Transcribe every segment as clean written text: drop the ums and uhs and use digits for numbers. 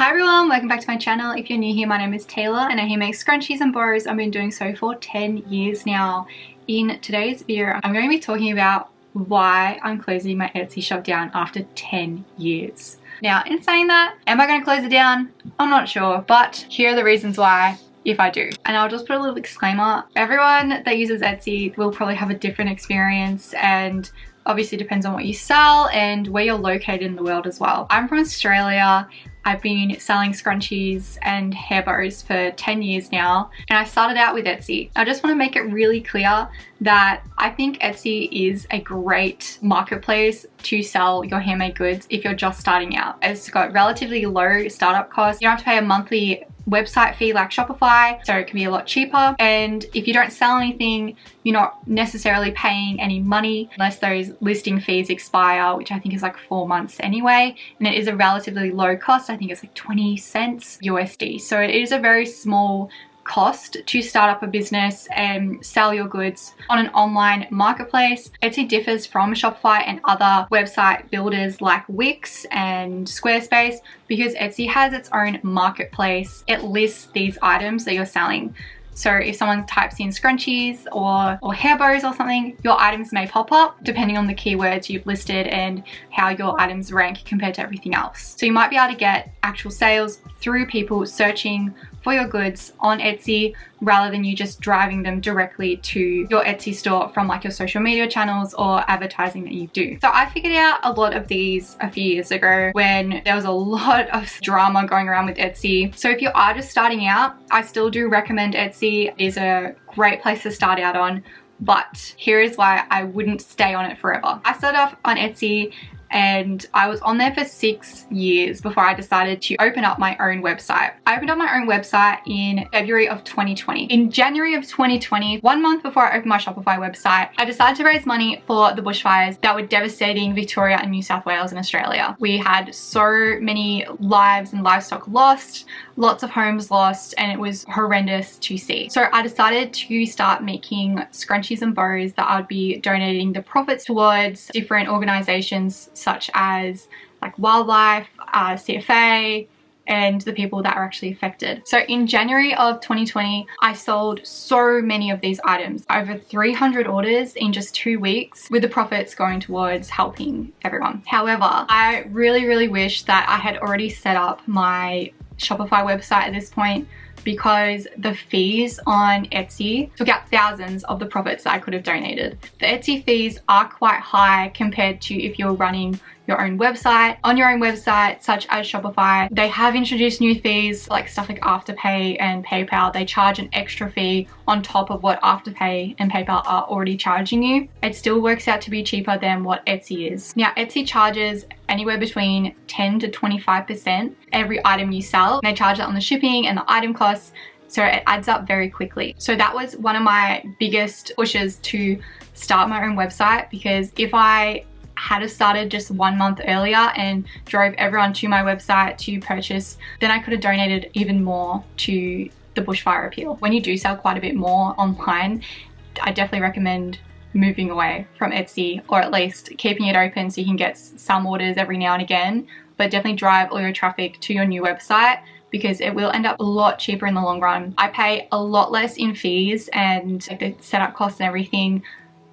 Hi everyone, welcome back to my channel. If you're new here, my name is Taylah and I handmade scrunchies and bows. I've been doing so for 10 years now. In today's video, I'm going to be talking about why I'm closing my Etsy shop down after 10 years. Now, in saying that, am I going to close it down? I'm not sure, but here are the reasons why if I do. And I'll just put a little disclaimer. Everyone that uses Etsy will probably have a different experience, and obviously depends on what you sell and where you're located in the world as well. I'm from Australia. I've been selling scrunchies and hair bows for 10 years now, and I started out with Etsy. I just want to make it really clear that I think Etsy is a great marketplace to sell your handmade goods if you're just starting out. It's got relatively low startup costs. You don't have to pay a monthly website fee like Shopify, so it can be a lot cheaper. And if you don't sell anything, you're not necessarily paying any money unless those listing fees expire, which I think is like 4 months anyway. And it is a relatively low cost. I think it's like 20 cents USD. So it is a very small cost to start up a business and sell your goods on an online marketplace. Etsy differs from Shopify and other website builders like Wix and Squarespace because Etsy has its own marketplace. It lists these items that you're selling. So if someone types in scrunchies or hair bows or something, your items may pop up depending on the keywords you've listed and how your items rank compared to everything else. So you might be able to get actual sales through people searching for your goods on Etsy rather than you just driving them directly to your Etsy store from like your social media channels or advertising that you do. So I figured out a lot of these a few years ago when there was a lot of drama going around with Etsy. So if you are just starting out, I still do recommend Etsy. It is a great place to start out on, but here is why I wouldn't stay on it forever. I started off on Etsy and I was on there for 6 years before I decided to open up my own website. I opened up my own website in February of 2020. In January of 2020, 1 month before I opened my Shopify website, I decided to raise money for the bushfires that were devastating Victoria and New South Wales in Australia. We had so many lives and livestock lost, lots of homes lost, and it was horrendous to see. So I decided to start making scrunchies and bows that I would be donating the profits towards different organizations such as like wildlife, CFA, and the people that are actually affected. So in January of 2020, I sold so many of these items, over 300 orders in just 2 weeks, with the profits going towards helping everyone. However, I really wish that I had already set up my Shopify website at this point, because the fees on Etsy took out thousands of the profits that I could have donated. The Etsy fees are quite high compared to if you're running your own website. On your own website, such as Shopify, they have introduced new fees like stuff like Afterpay and PayPal. They charge an extra fee on top of what Afterpay and PayPal are already charging you. It still works out to be cheaper than what Etsy is. Now, Etsy charges anywhere between 10 to 25% every item you sell. They charge that on the shipping and the item costs, so it adds up very quickly. So that was one of my biggest pushes to start my own website, because if I had started just 1 month earlier and drove everyone to my website to purchase, then I could have donated even more to the bushfire appeal. When you do sell quite a bit more online, I definitely recommend moving away from Etsy, or at least keeping it open so you can get some orders every now and again, but definitely drive all your traffic to your new website, because it will end up a lot cheaper in the long run. I pay a lot less in fees and like the setup costs and everything,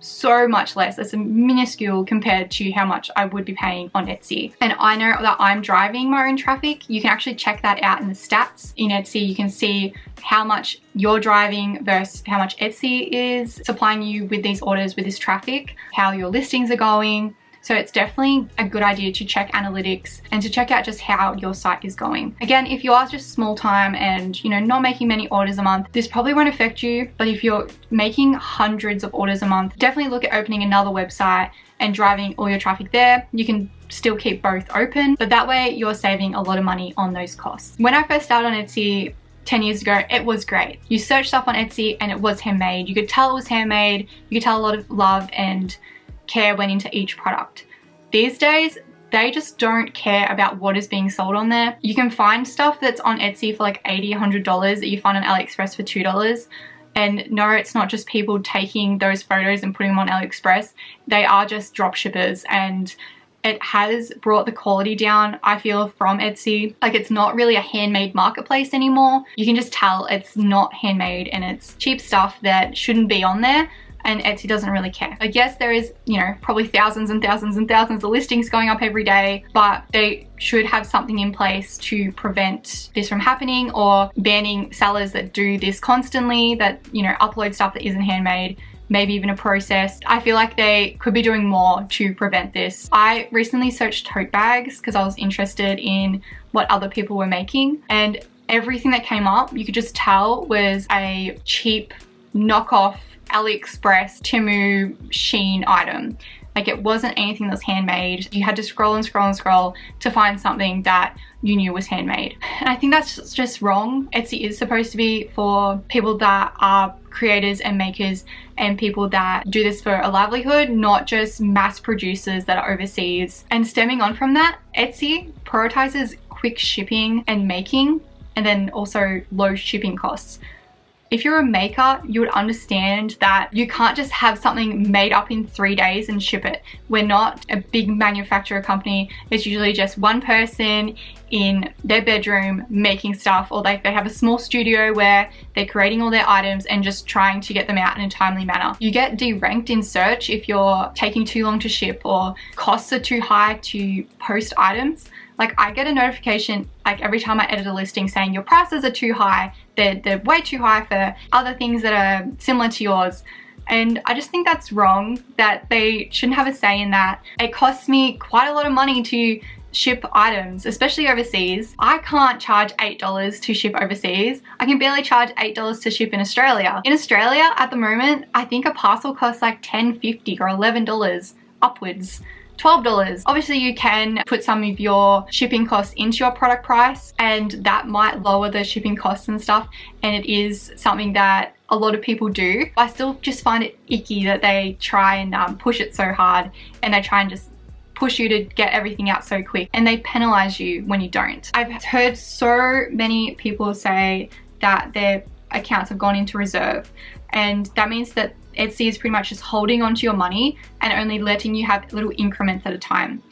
so much less. It's minuscule compared to how much I would be paying on Etsy. And I know that I'm driving my own traffic. You can actually check that out in the stats in Etsy. You can see how much you're driving versus how much Etsy is supplying you with these orders, with this traffic, how your listings are going. So it's definitely a good idea to check analytics and to check out just how your site is going. Again, if you are just small time and not making many orders a month, this probably won't affect you. But if you're making hundreds of orders a month, definitely look at opening another website and driving all your traffic there. You can still keep both open, but that way you're saving a lot of money on those costs. When I first started on Etsy 10 years ago, it was great. You search stuff on Etsy and it was handmade. You could tell it was handmade. You could tell a lot of love and care went into each product. These days, they just don't care about what is being sold on there. You can find stuff that's on Etsy for like $80, $100 that you find on AliExpress for $2. And no, it's not just people taking those photos and putting them on AliExpress. They are just drop shippers, and it has brought the quality down, I feel, from Etsy. Like, it's not really a handmade marketplace anymore. You can just tell it's not handmade and it's cheap stuff that shouldn't be on there, and Etsy doesn't really care. I guess there is, you know, probably thousands and thousands and thousands of listings going up every day, but they should have something in place to prevent this from happening, or banning sellers that do this constantly, that, you know, upload stuff that isn't handmade, maybe even a process. I feel like they could be doing more to prevent this. I recently searched tote bags because I was interested in what other people were making, and everything that came up, you could just tell was a cheap knockoff AliExpress, Temu, Shein item. Like, it wasn't anything that was handmade. You had to scroll and scroll and scroll to find something that you knew was handmade. And I think that's just wrong. Etsy is supposed to be for people that are creators and makers and people that do this for a livelihood, not just mass producers that are overseas. And stemming on from that, Etsy prioritizes quick shipping and making, and then also low shipping costs. If you're a maker, you would understand that you can't just have something made up in 3 days and ship it. We're not a big manufacturer company. It's usually just one person in their bedroom making stuff, or they have a small studio where they're creating all their items and just trying to get them out in a timely manner. You get de-ranked in search if you're taking too long to ship, or costs are too high to post items. Like, I get a notification like every time I edit a listing saying your prices are too high, they're way too high for other things that are similar to yours. And I just think that's wrong, that they shouldn't have a say in that. It costs me quite a lot of money to ship items, especially overseas. I can't charge $8 to ship overseas. I can barely charge $8 to ship in Australia. In Australia at the moment, I think a parcel costs like $10.50 or $11 upwards. $12. Obviously, you can put some of your shipping costs into your product price, and that might lower the shipping costs and stuff, and it is something that a lot of people do. I still just find it icky that they try and push it so hard, and they try and just push you to get everything out so quick, and they penalize you when you don't. I've heard so many people say that their accounts have gone into reserve, and that means that Etsy is pretty much just holding onto your money and only letting you have little increments at a time.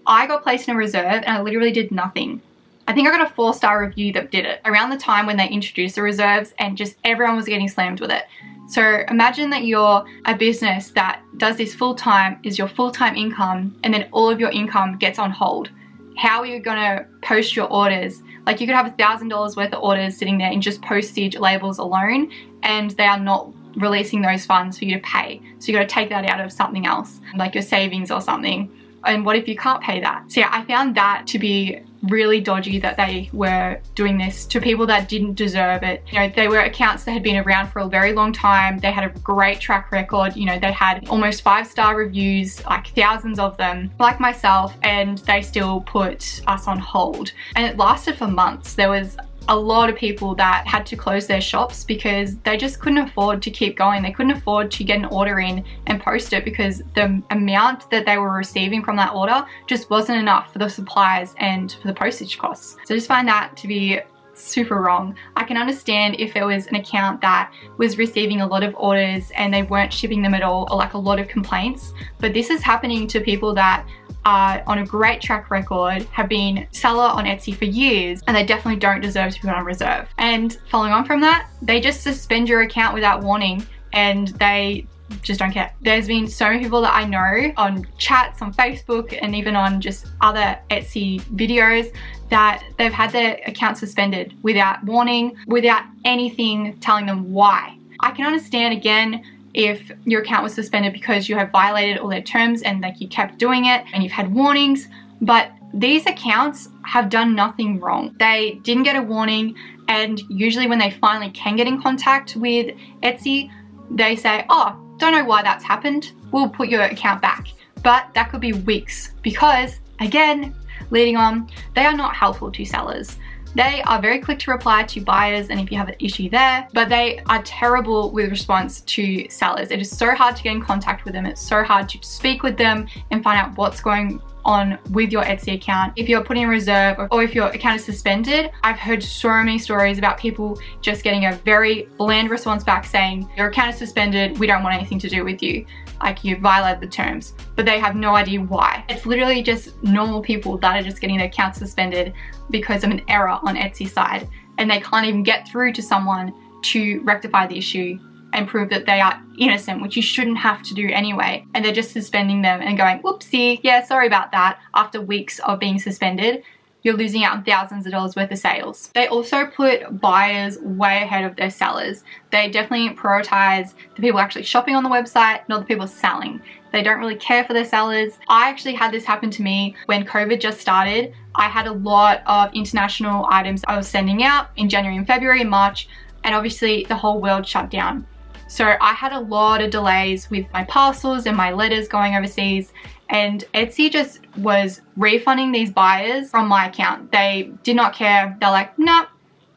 I got placed in a reserve and I literally did nothing. I think I got a 4-star review that did it around the time when they introduced the reserves, and just everyone was getting slammed with it. So imagine that you're a business that does this full time, is your full-time income, and then all of your income gets on hold. How are you gonna post your orders? Like, you could have $1,000 worth of orders sitting there in just postage labels alone, and they are not releasing those funds for you to pay. So you got to take that out of something else, like your savings or something. And what if you can't pay that? So yeah, I found that to be really dodgy, that they were doing this to people that didn't deserve it. You know, they were accounts that had been around for a very long time. They had a great track record. You know, they had almost 5-star reviews, like thousands of them, like myself, and they still put us on hold. And it lasted for months. There was a lot of people that had to close their shops because they just couldn't afford to keep going. They couldn't afford to get an order in and post it, because the amount that they were receiving from that order just wasn't enough for the supplies and for the postage costs. So I just find that to be super wrong. I can understand if it was an account that was receiving a lot of orders and they weren't shipping them at all, or like a lot of complaints, but this is happening to people that are on a great track record, have been seller on Etsy for years, and they definitely don't deserve to be on reserve. And following on from that, they just suspend your account without warning, and they just don't care. There's been so many people that I know on chats, on Facebook, and even on just other Etsy videos, that they've had their account suspended without warning, without anything telling them why. I can understand, again, if your account was suspended because you have violated all their terms and like you kept doing it and you've had warnings, but these accounts have done nothing wrong. They didn't get a warning, and usually when they finally can get in contact with Etsy, they say, oh, don't know why that's happened, we'll put your account back. But that could be weeks, because again, leading on, they are not helpful to sellers. They are very quick to reply to buyers, and if you have an issue there, but they are terrible with response to sellers. It is so hard to get in contact with them. It's so hard to speak with them and find out what's going on with your Etsy account. If you're putting in reserve, or if your account is suspended, I've heard so many stories about people just getting a very bland response back saying, your account is suspended, we don't want anything to do with you. like you violated the terms, but they have no idea why. It's literally just normal people that are just getting their accounts suspended because of an error on Etsy side, and they can't even get through to someone to rectify the issue and prove that they are innocent, which you shouldn't have to do anyway. And they're just suspending them and going, whoopsie, yeah, sorry about that. After weeks of being suspended, you're losing out on thousands of dollars worth of sales. They also put buyers way ahead of their sellers. They definitely prioritize the people actually shopping on the website, not the people selling. They don't really care for their sellers. I actually had this happen to me when COVID just started. I had a lot of international items I was sending out in January and February and March, and obviously the whole world shut down. So I had a lot of delays with my parcels and my letters going overseas, and Etsy just was refunding these buyers from my account. They did not care. They're like, nah,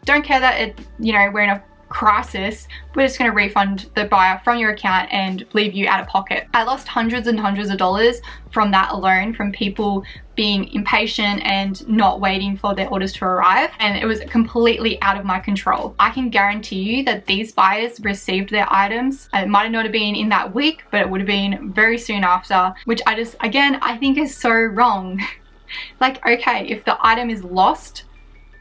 don't care that we're in a crisis. We're just going to refund the buyer from your account and leave you out of pocket. I lost hundreds and hundreds of dollars from that alone, from people being impatient and not waiting for their orders to arrive, and it was completely out of my control. I can guarantee you that these buyers received their items. It might have not have been in that week, but it would have been very soon after, which I think is so wrong. Like, okay, if the item is lost,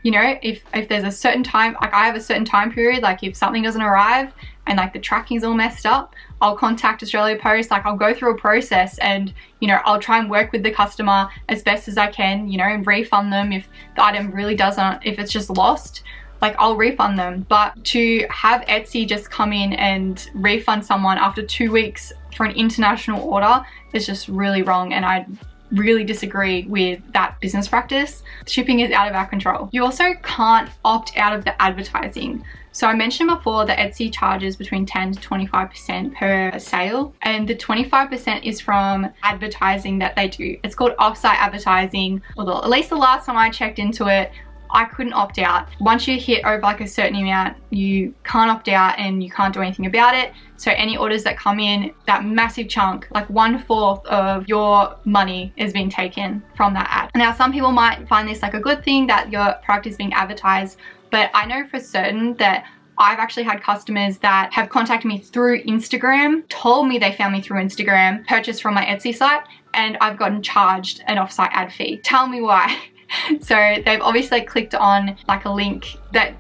if there's a certain time, like I have a certain time period, like if something doesn't arrive and like the tracking's all messed up, I'll contact Australia Post. Like, I'll go through a process and I'll try and work with the customer as best as I can, and refund them if the item really doesn't, if it's just lost, like I'll refund them. But to have Etsy just come in and refund someone after 2 weeks for an international order is just really wrong, and I really disagree with that business practice. Shipping is out of our control. You also can't opt out of the advertising. So I mentioned before that Etsy charges between 10 to 25% per sale, and the 25% is from advertising that they do. It's called offsite advertising, although at least the last time I checked into it, I couldn't opt out. Once you hit over like a certain amount, you can't opt out and you can't do anything about it. So any orders that come in, that massive chunk, like 1/4 of your money is being taken from that ad. Now, some people might find this like a good thing that your product is being advertised, but I know for certain that I've actually had customers that have contacted me through Instagram, told me they found me through Instagram, purchased from my Etsy site, and I've gotten charged an offsite ad fee. Tell me why. So they've obviously clicked on like a link that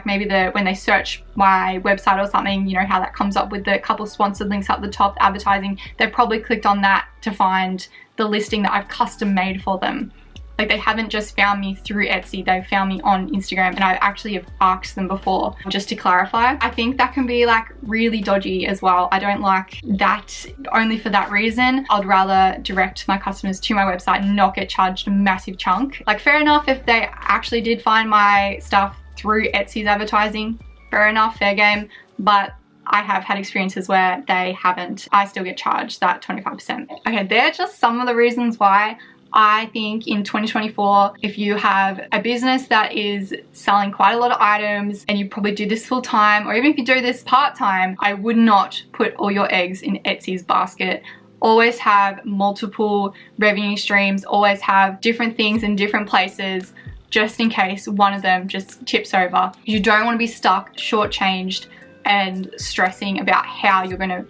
maybe when they search my website or something, how that comes up with the couple sponsored links up the top, advertising, they've probably clicked on that to find the listing that I've custom made for them. Like, they haven't just found me through Etsy, they've found me on Instagram, and I actually have asked them before just to clarify. I think that can be like really dodgy as well. I don't like that only for that reason. I'd rather direct my customers to my website and not get charged a massive chunk. Like, fair enough if they actually did find my stuff through Etsy's advertising, fair enough, fair game, but I have had experiences where they haven't. I still get charged that 25%. Okay, they're just some of the reasons why I think in 2024, if you have a business that is selling quite a lot of items and you probably do this full time, or even if you do this part time, I would not put all your eggs in Etsy's basket. Always have multiple revenue streams, always have different things in different places, just in case one of them just tips over. You don't want to be stuck, shortchanged, and stressing about how you're going to,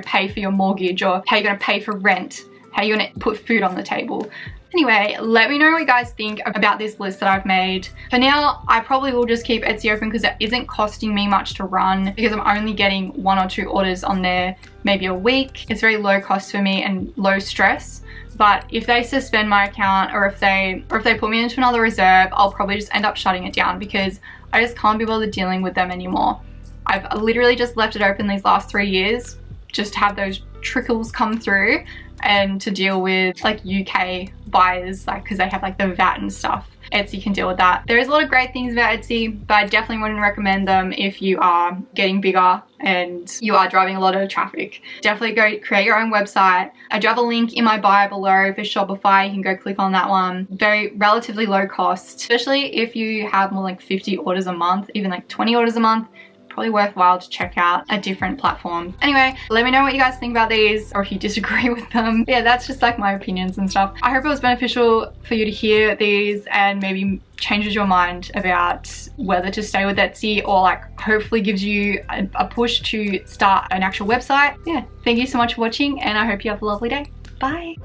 pay for your mortgage, or how you're going to pay for rent, how you're gonna put food on the table. Anyway, let me know what you guys think about this list that I've made. For now, I probably will just keep Etsy open because it isn't costing me much to run, because I'm only getting 1 or 2 orders on there maybe a week. It's very low cost for me and low stress. But if they suspend my account, or if they put me into another reserve, I'll probably just end up shutting it down because I just can't be bothered dealing with them anymore. I've literally just left it open these last 3 years just to have those trickles come through, and to deal with like UK buyers, like because they have like the VAT and stuff. Etsy can deal with that. There is a lot of great things about Etsy, but I definitely wouldn't recommend them if you are getting bigger and you are driving a lot of traffic. Definitely go create your own website. I do have a link in my bio below for Shopify. You can go click on that one. Very relatively low cost, especially if you have more like 50 orders a month, even like 20 orders a month. probably worthwhile to check out a different platform. Anyway, let me know what you guys think about these or if you disagree with them. Yeah, that's just like my opinions and stuff. I hope it was beneficial for you to hear these and maybe changes your mind about whether to stay with Etsy, or like hopefully gives you a push to start an actual website. Yeah, thank you so much for watching and I hope you have a lovely day. Bye.